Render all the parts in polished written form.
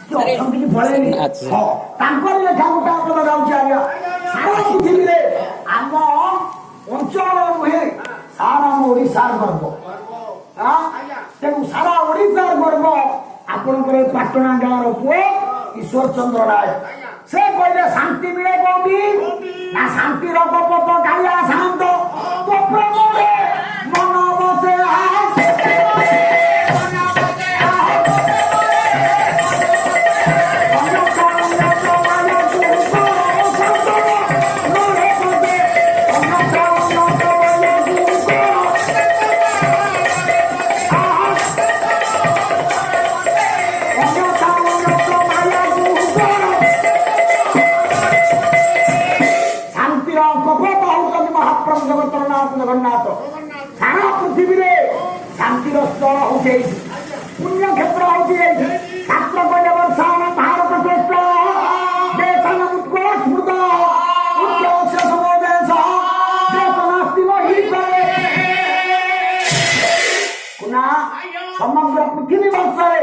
ଅଛନ୍ତି ପଳେଇନି ତାଙ୍କର ଲେଖା ଗୋଟେ ଆମର ଯାଉଛି ଆଜ୍ଞା ସାରା ପୃଥିବୀରେ ଆମ ଅଞ୍ଚଳ ନୁହେଁ ସାରା ଆମ ଓଡ଼ିଶାର ଗର୍ବ ତେଣୁ ସାରା ଓଡ଼ିଶାର ଗର୍ବ ଆପଣଙ୍କର ପାଟଣା ଗାଁର ପୁଅ ଈଶ୍ୱର ଚନ୍ଦ୍ର ରାୟ ସେ କହିଲେ ଶାନ୍ତି ମିଳେ କୋଉଠି ନା ଶାନ୍ତିର କପଟ କାଳିଆ ଶାନ୍ତ ତ ପ୍ରେମରେ ମନ ବସେ ଜଗନ୍ନାଥ ସାରା ପୃଥିବୀରେ ଶାନ୍ତିର ସ୍ଥଳ ହଉଛି ଏଇଠି ପୁଣ୍ୟ କ୍ଷେତ୍ର ହଉଛି ଏଇଠି ଶାସ୍ତ୍ର କହିଲେ ବର୍ଷାନ ଭାରତ ଶ୍ରେଷ୍ଠ ଦେଶାନ ଉତ୍କଳ ସ୍ମୃତ ଉଚ୍ଚ ସମବେଶ ଦେଶ ନାସ୍ତିବ କୁନା ସମଗ୍ର ପୃଥିବୀ ବର୍ଷରେ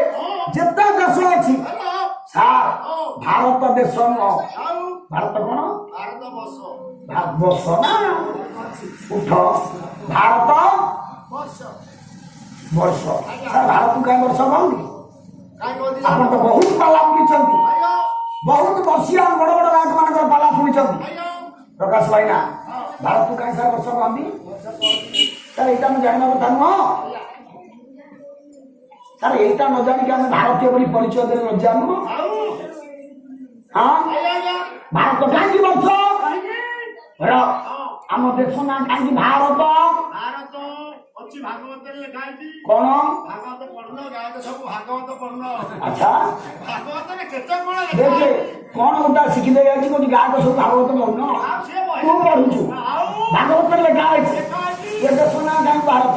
ଯେତେ ଦେଶ ଅଛି ସାର୍ ଭାରତ ଦେଶ ନୁହଁ ଭାରତ କଣ ବର୍ଷ ନା ଉଠ ଭାରତ ବର୍ଷ ଭାରତ କାହିଁ ବର୍ଷ କହୁନି ଆପଣ ତ ବହୁତ ପାଲା ବୁଲିଛନ୍ତି ବହୁତ ବର୍ଷିଆ ବଡ ବଡ ଗାୟକ ମାନଙ୍କର ପାଲା ଶୁଣିଛନ୍ତି ପ୍ରକାଶ ଭାଇନା ଭାରତ କାହିଁ ସାର୍ ବର୍ଷ କହନ୍ତି ସାର୍ ଏଇଟା ଆମେ ଜାଣିବା କଥା ନୁହଁ ସାର୍ ଏଇଟା ନ ଜାଣିକି ଆମେ ଭାରତୀୟ ବୋଲି ପରିଚୟ ଦେଲେ ଲଜ୍ଜା ନୁହଁ ହଁ ଭାରତ କାହିଁକି ବର୍ଷ ଆମ ଦେଶ ନା କାହିଁକି ଭାରତ କଣ ଆଚ୍ଛା ଦେଖେ କଣ ଗୋଟା ଶିଖିଲେ ଯାଇଛି କୋଉଠି ଗାୟକ ସବୁ ଭାଗବତ ପଢୁନ ତୁ ପଢୁଛୁ ଭାଗବତରେ ଲେଖା ହେଇଛି ଏ ଦେଶ ନା କାହିଁକି ଭାରତ